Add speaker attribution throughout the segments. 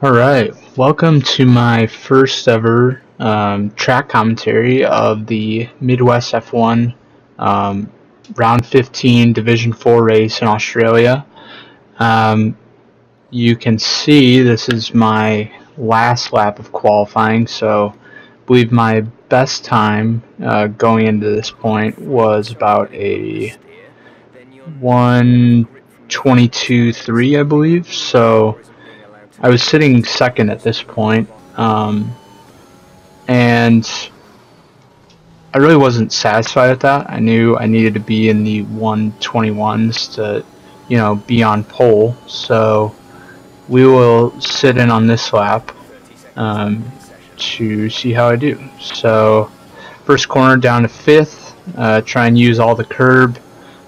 Speaker 1: Alright, welcome to my first ever track commentary of the Midwest F1 Round 15 Division 4 race in Australia. Um, you can see this is my last lap of qualifying, so I believe my best time going into this point was about a 1:22.3, I believe, so I was sitting second at this point, and I really wasn't satisfied with that. I knew I needed to be in the 1:21s to, be on pole. So we will sit in on this lap to see how I do. So first corner down to fifth, try and use all the curb.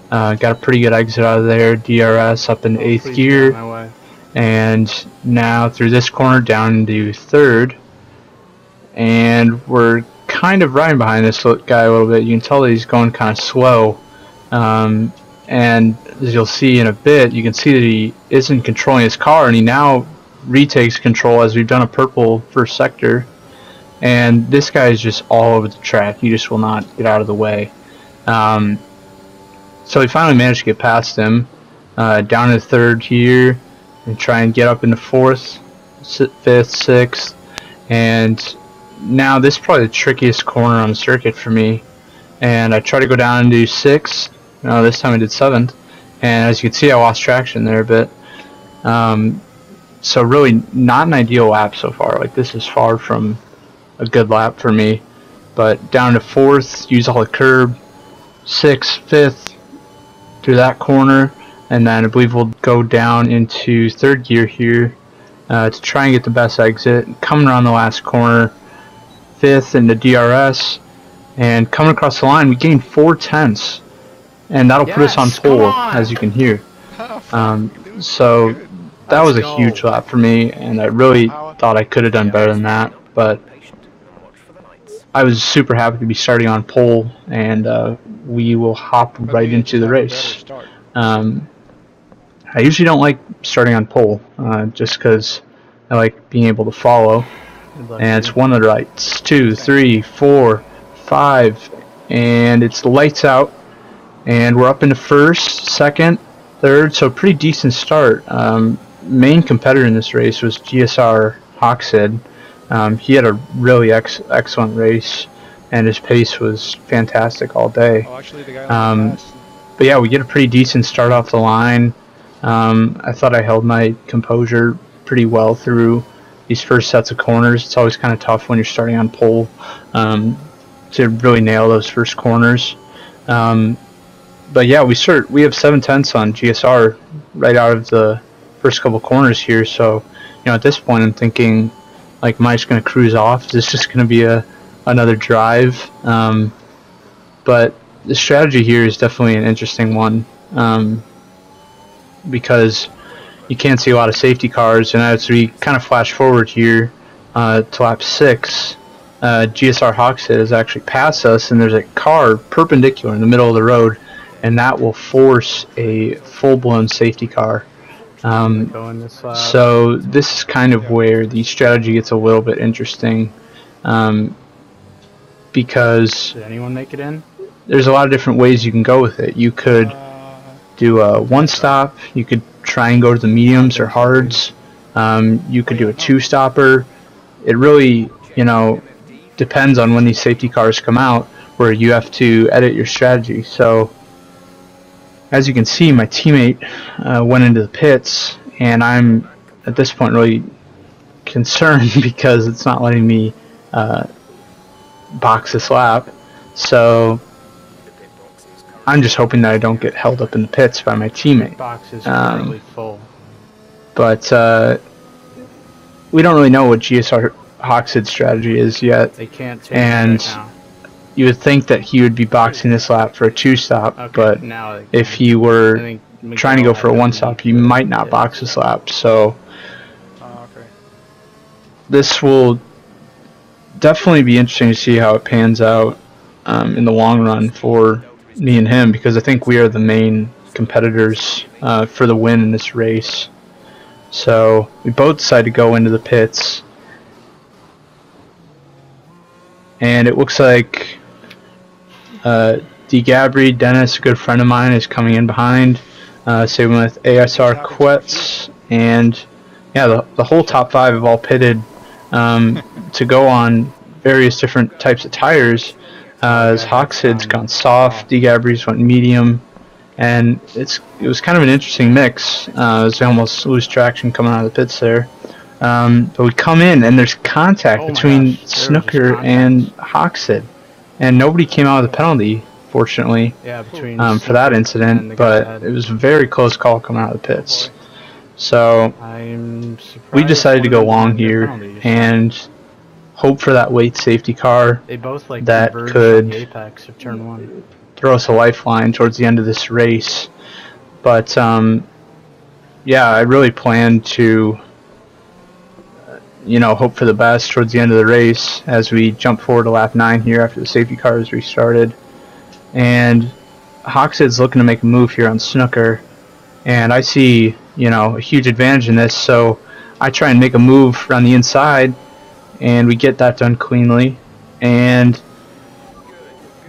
Speaker 1: Got a pretty good exit out of there. DRS up in eighth gear. And now through this corner down into third, and we're kind of riding behind this guy a little bit. You can tell that he's going kind of slow, and as you'll see in a bit, you can see that he isn't controlling his car, and he now retakes control as we've done a purple first sector, and this guy is just all over the track. He just will not get out of the way. So we finally managed to get past him, down to third here, and try and get up into fourth, fifth, sixth, and now this is probably the trickiest corner on the circuit for me. And I try to go down and do sixth. No, this time I did seventh, and as you can see, I lost traction there a bit. So really not an ideal lap so far. Like, this is far from a good lap for me. But down to fourth, use all the curb, sixth, fifth through that corner. And then I believe we'll go down into third gear here to try and get the best exit. Coming around the last corner, fifth into DRS, and coming across the line, we gained 4/10, and that'll put us on pole, as you can hear. So that was a huge lap for me, and I really thought I could have done better than that, but I was super happy to be starting on pole, and we will hop right into the race. I usually don't like starting on pole, just because I like being able to follow. And it's one of the lights, 2, 3, 4, 5, and it's the lights out. And we're up into first, second, third, so pretty decent start. Main competitor in this race was GSR Hoxhead. He had a really excellent race, and his pace was fantastic all day. But yeah, we get a pretty decent start off the line. I thought I held my composure pretty well through these first sets of corners. It's always kind of tough when you're starting on pole to really nail those first corners. But yeah, we have 7/10 on GSR right out of the first couple corners here. So at this point, I'm thinking, like, am I just going to cruise off? Is this just going to be another drive? But the strategy here is definitely an interesting one, because you can't see a lot of safety cars, and as we kind of flash forward here to lap 6, GSR Hoxhead has actually passed us, and there's a car perpendicular in the middle of the road, and that will force a full-blown safety car. So this is kind of where the strategy gets a little bit interesting, because
Speaker 2: did anyone make it in?
Speaker 1: There's a lot of different ways you can go with it. You could do a one-stop, you could try and go to the mediums or hards, you could do a two-stopper. It really, depends on when these safety cars come out, where you have to edit your strategy. So as you can see, my teammate went into the pits, and I'm at this point really concerned because it's not letting me box this lap. So I'm just hoping that I don't get held up in the pits by my teammate.
Speaker 2: Box is currently full.
Speaker 1: But we don't really know what GSR Hoxhead's strategy is yet.
Speaker 2: They can't take
Speaker 1: and
Speaker 2: it right now.
Speaker 1: You would think that he would be boxing this lap for a two-stop,
Speaker 2: Okay,
Speaker 1: but
Speaker 2: now
Speaker 1: if he were trying to go for a one-stop, you might not box this lap. So this will definitely be interesting to see how it pans out in the long run for me and him, because I think we are the main competitors for the win in this race. So we both decided to go into the pits, and it looks like D. Gabry, Dennis, a good friend of mine, is coming in behind. Same with ASR Quetz, and yeah, the whole top 5 have all pitted to go on various different types of tires. As Hoxid's gone soft, D. Gabry's went medium, and it was kind of an interesting mix. As almost lose traction coming out of the pits there. But we come in and there's contact between Snooker and Hoxid, and nobody came out with a penalty, fortunately, for that incident. But it was a very close call coming out of the pits. So we decided to go long here and hope for that late safety car that could throw us a lifeline towards the end of this race. But yeah, I really planned to hope for the best towards the end of the race as we jump forward to lap 9 here after the safety car is restarted. And Hoxid's looking to make a move here on Snooker, and I see a huge advantage in this, so I try and make a move around the inside, and we get that done cleanly. And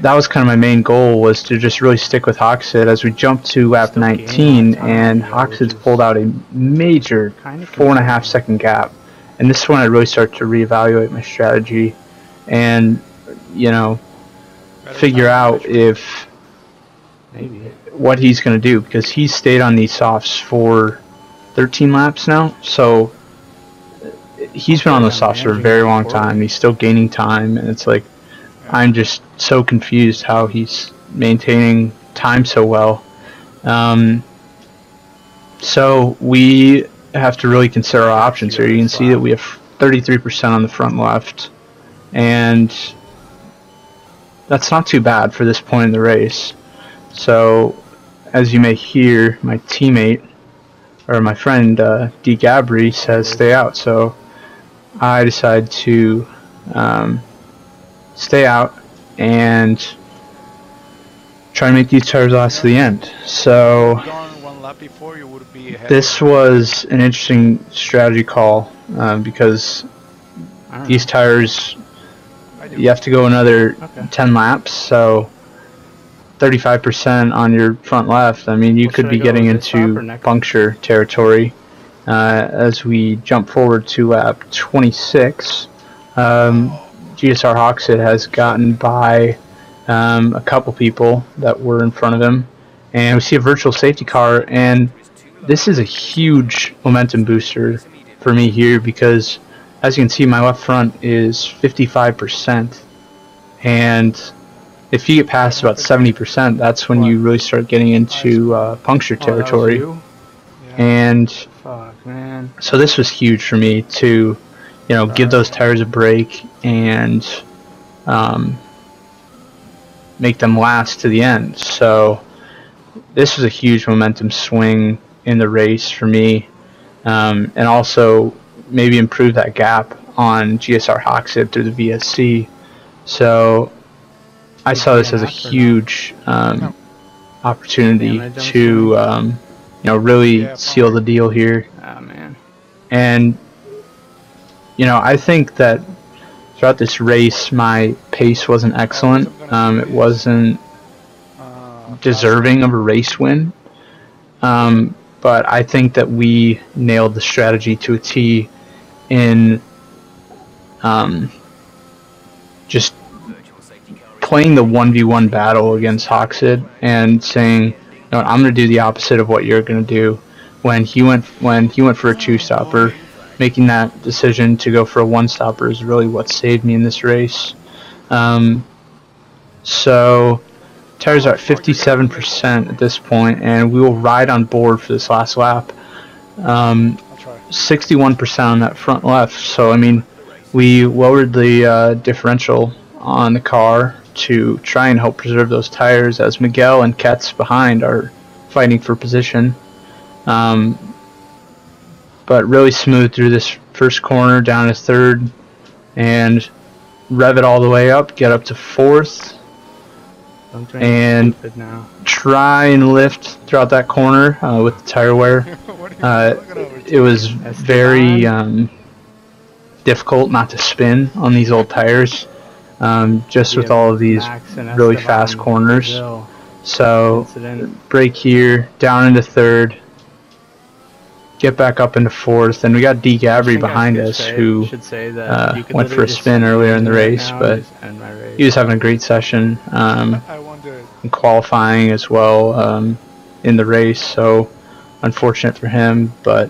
Speaker 1: that was kind of my main goal, was to just really stick with Hoxid as we jump to lap 19, and Hoxid's pulled out a major 4.5 second gap. And this is when I really start to reevaluate my strategy and, figure out what he's going to do, because he's stayed on these softs for 13 laps now. So he's been on those softs for a very long time. He's still gaining time, and it's like I'm just so confused how he's maintaining time so well. So we have to really consider our options here. You can see that we have 33% on the front left, and that's not too bad for this point in the race. So as you may hear, my teammate, or my friend D. Gabry, says stay out. So I decide to stay out and try to make these tires last to the end. So this was an interesting strategy call because these tires, you have to go another 10 laps, so 35% on your front left. I mean, you could be getting into puncture territory as we jump forward to lap 26. GSR Hoxid has gotten by a couple people that were in front of him, and we see a virtual safety car, and this is a huge momentum booster for me here, because as you can see, my left front is 55%, and if you get past about 70%, that's when you really start getting into puncture territory. And so this was huge for me to give those tires a break and make them last to the end. So this was a huge momentum swing in the race for me, and also maybe improve that gap on GSR Hoxid through the VSC. So I saw this as a huge opportunity to really seal the deal here. And I think that throughout this race my pace wasn't excellent. It wasn't deserving of a race win, but I think that we nailed the strategy to a T in just playing the 1v1 battle against Hoxid and saying, I'm going to do the opposite of what you're going to do. When he went for a two-stopper, making that decision to go for a one-stopper is really what saved me in this race. So tires are at 57% at this point, and we will ride on board for this last lap. 61% on that front left. So I mean, we lowered the differential on the car to try and help preserve those tires, as Miguel and Ketz behind are fighting for position. But really smooth through this first corner down to third, and rev it all the way up, get up to fourth, and try and lift throughout that corner with the tire wear. It was very difficult not to spin on these old tires, just with all of these really fast corners. So brake here, down into third, get back up into fourth, and we got D. Gabry behind us, who went for a spin earlier in the race, but he was having a great session in qualifying as well in the race, so unfortunate for him, but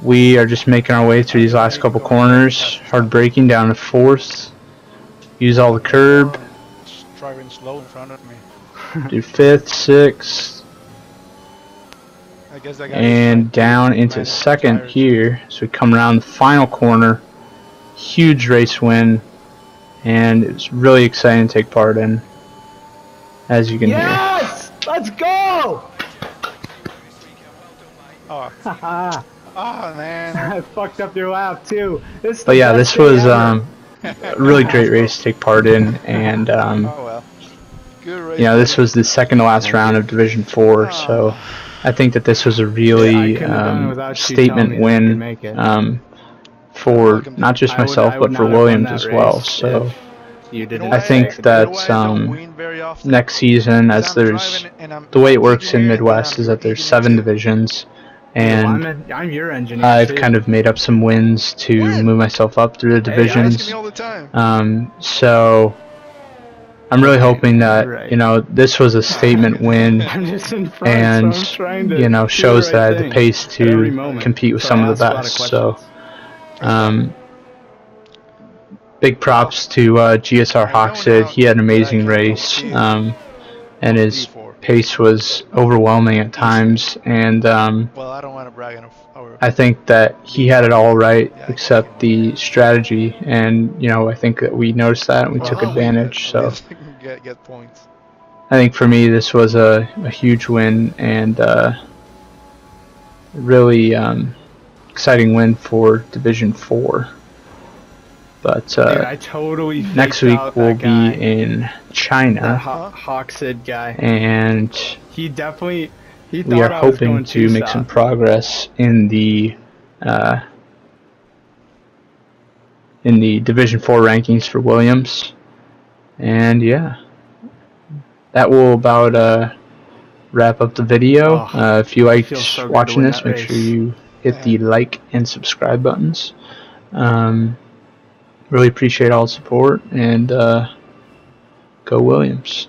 Speaker 1: we are just making our way through these last couple corners, hard braking down to fourth, use all the curb,
Speaker 3: driving slow in front of me.
Speaker 1: do fifth, sixth, and down into second here. So we come around the final corner, huge race win, and it's really exciting to take part in, as you can hear.
Speaker 2: Yes! Let's go!
Speaker 3: Oh. Oh man.
Speaker 2: I fucked up your lap too.
Speaker 1: But yeah, this was a really great race to take part in, and
Speaker 3: oh well. Good race.
Speaker 1: you know, this was the second to last round of Division 4, so I think that this was a really statement win for not just myself but for Williams as well. So I think that next season, as there's the way it works in Midwest is that there's 7 divisions, and
Speaker 2: I'm your engineer.
Speaker 1: I've kind of made up some wins to move myself up through the divisions. So I'm really hoping that, you know, this was a statement win and, you know, shows that I had the pace to compete with some of the best. So big props to GSR Hoxton. He had an amazing race, and his pace was overwhelming at times, and I think that he had it all right except the strategy, and you know, I think that we noticed that and we took advantage. So
Speaker 3: get points.
Speaker 1: I think for me this was a huge win, and really exciting win for Division 4. But
Speaker 2: dude, I totally
Speaker 1: next week we'll be in China,
Speaker 2: Hoxton guy,
Speaker 1: and
Speaker 2: he definitely
Speaker 1: we are hoping to make some progress in the Division 4 rankings for Williams. And yeah, that will about wrap up the video. If you liked watching this, make sure you hit the like and subscribe buttons. Really appreciate all the support, and go Williams.